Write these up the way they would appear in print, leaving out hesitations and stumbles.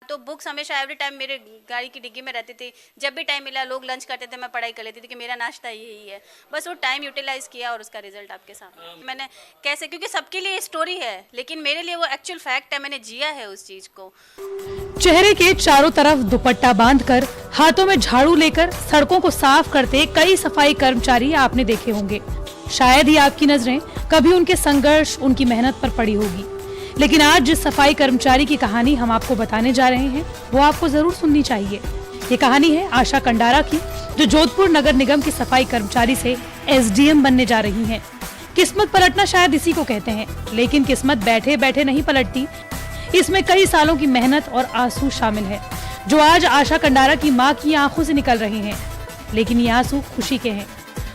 तो बुक्स हमेशा every time मेरे गाड़ी की डिग्गी में रहती थी। जब भी टाइम मिला, लोग लंच करते थे, मैं पढ़ाई कर लेती थी कि मेरा नाश्ता यही है। बस वो टाइम यूटिलाइज किया और उसका रिजल्ट आपके सामने। मैंने कैसे, क्योंकि सबके लिए स्टोरी है लेकिन मेरे लिए वो एक्चुअल फैक्ट है, मैंने जिया है उस चीज़ को। चेहरे के चारों तरफ दुपट्टा बांधकर, हाथों में झाड़ू लेकर सड़कों को साफ करते कई सफाई कर्मचारी आपने देखे होंगे। शायद ही आपकी नजरें कभी उनके संघर्ष, उनकी मेहनत पर पड़ी होगी। लेकिन आज जिस सफाई कर्मचारी की कहानी हम आपको बताने जा रहे हैं, वो आपको जरूर सुननी चाहिए। ये कहानी है आशा कंडारा की, जो जोधपुर नगर निगम की सफाई कर्मचारी से एसडीएम बनने जा रही हैं। किस्मत पलटना शायद इसी को कहते हैं, लेकिन किस्मत बैठे बैठे नहीं पलटती। इसमें कई सालों की मेहनत और आंसू शामिल है, जो आज आशा कंडारा की माँ की आंखों से निकल रहे हैं। लेकिन ये आंसू खुशी के हैं।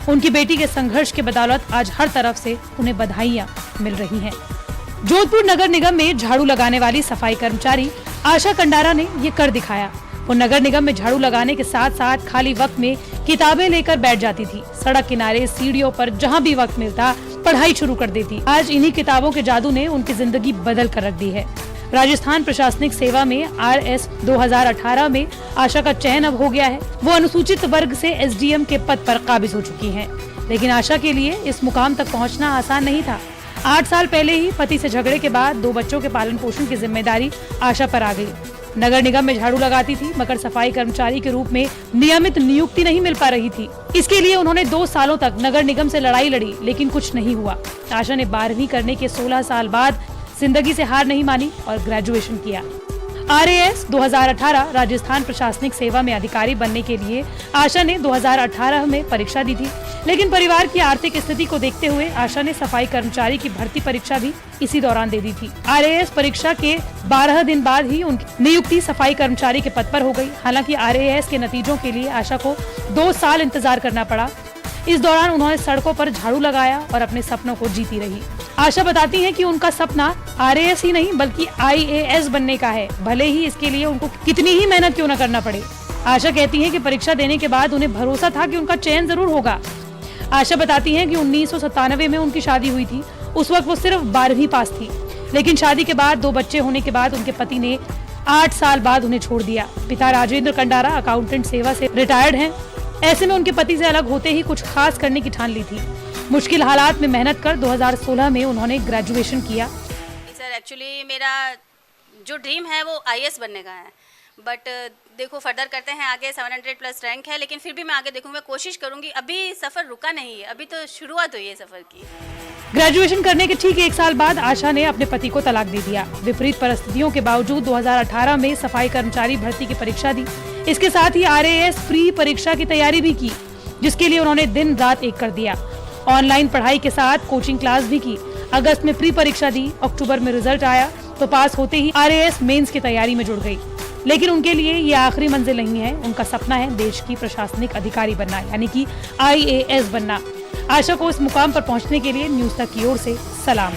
उनकी बेटी के संघर्ष के बदौलत आज हर तरफ से उन्हें बधाइयाँ मिल रही हैं। जोधपुर नगर निगम में झाड़ू लगाने वाली सफाई कर्मचारी आशा कंडारा ने ये कर दिखाया। वो नगर निगम में झाड़ू लगाने के साथ साथ खाली वक्त में किताबें लेकर बैठ जाती थी। सड़क किनारे, सीढ़ियों पर जहाँ भी वक्त मिलता पढ़ाई शुरू कर देती। आज इन्हीं किताबों के जादू ने उनकी जिंदगी बदल कर रख दी है। राजस्थान प्रशासनिक सेवा में RS 2018 में आशा का चयन अब हो गया है। वो अनुसूचित वर्ग से SDM के पद पर काबिज हो चुकी हैं। लेकिन आशा के लिए इस मुकाम तक पहुंचना आसान नहीं था। 8 साल पहले ही पति से झगड़े के बाद 2 बच्चों के पालन पोषण की जिम्मेदारी आशा पर आ गई। नगर निगम में झाड़ू लगाती थी, मगर सफाई कर्मचारी के रूप में नियमित नियुक्ति नहीं मिल पा रही थी। इसके लिए उन्होंने 2 सालों तक नगर निगम से लड़ाई लड़ी, लेकिन कुछ नहीं हुआ। आशा ने 12वीं करने के 16 साल बाद जिंदगी से हार नहीं मानी और ग्रेजुएशन किया। RAS 2018 राजस्थान प्रशासनिक सेवा में अधिकारी बनने के लिए आशा ने 2018 में परीक्षा दी थी, लेकिन परिवार की आर्थिक स्थिति को देखते हुए आशा ने सफाई कर्मचारी की भर्ती परीक्षा भी इसी दौरान दे दी थी। RAS परीक्षा के 12 दिन बाद ही उनकी नियुक्ति सफाई कर्मचारी के पद पर हो गई। हालांकि RAS के नतीजों के लिए आशा को 2 साल इंतजार करना पड़ा। इस दौरान उन्होंने सड़कों पर झाड़ू लगाया और अपने सपनों को जीती रही। आशा बताती हैं कि उनका सपना RAS ही नहीं बल्कि IAS बनने का है, भले ही इसके लिए उनको कितनी ही मेहनत क्यों न करना पड़े। आशा कहती हैं कि परीक्षा देने के बाद उन्हें भरोसा था कि उनका चयन जरूर होगा। आशा बताती हैं कि 1997 में उनकी शादी हुई थी। उस वक्त वो सिर्फ 12वीं पास थी, लेकिन शादी के बाद 2 बच्चे होने के बाद उनके पति ने 8 साल बाद उन्हें छोड़ दिया। पिता राजेंद्र कंडारा अकाउंटेंट सेवा से रिटायर्ड हैं। ऐसे में उनके पति से अलग होते ही कुछ खास करने की ठान ली थी। मुश्किल हालात में मेहनत कर 2016 में उन्होंने ग्रेजुएशन किया। सर एक्चुअली मेरा जो ड्रीम है वो IAS बनने का है, बट देखो फर्दर करते हैं आगे। 700+ रैंक है, लेकिन फिर भी मैं आगे देखूंगा, कोशिश करूंगी। अभी सफ़र रुका नहीं है, अभी तो शुरुआत हुई है सफ़र की। ग्रेजुएशन करने के ठीक 1 साल बाद आशा ने अपने पति को तलाक दे दिया। विपरीत परिस्थितियों के बावजूद 2018 में सफाई कर्मचारी भर्ती की परीक्षा दी। इसके साथ ही RAS प्री परीक्षा की तैयारी भी की, जिसके लिए उन्होंने दिन रात एक कर दिया। ऑनलाइन पढ़ाई के साथ कोचिंग क्लास भी की। अगस्त में प्री परीक्षा दी, अक्टूबर में रिजल्ट आया तो पास होते ही RAS मेंस की तैयारी में जुड़ गई। लेकिन उनके लिए ये आखिरी मंजिल नहीं है। उनका सपना है देश की प्रशासनिक अधिकारी बनना, यानी कि IAS बनना। आशा को इस मुकाम पर पहुंचने के लिए न्यूज़ तक की ओर से सलाम।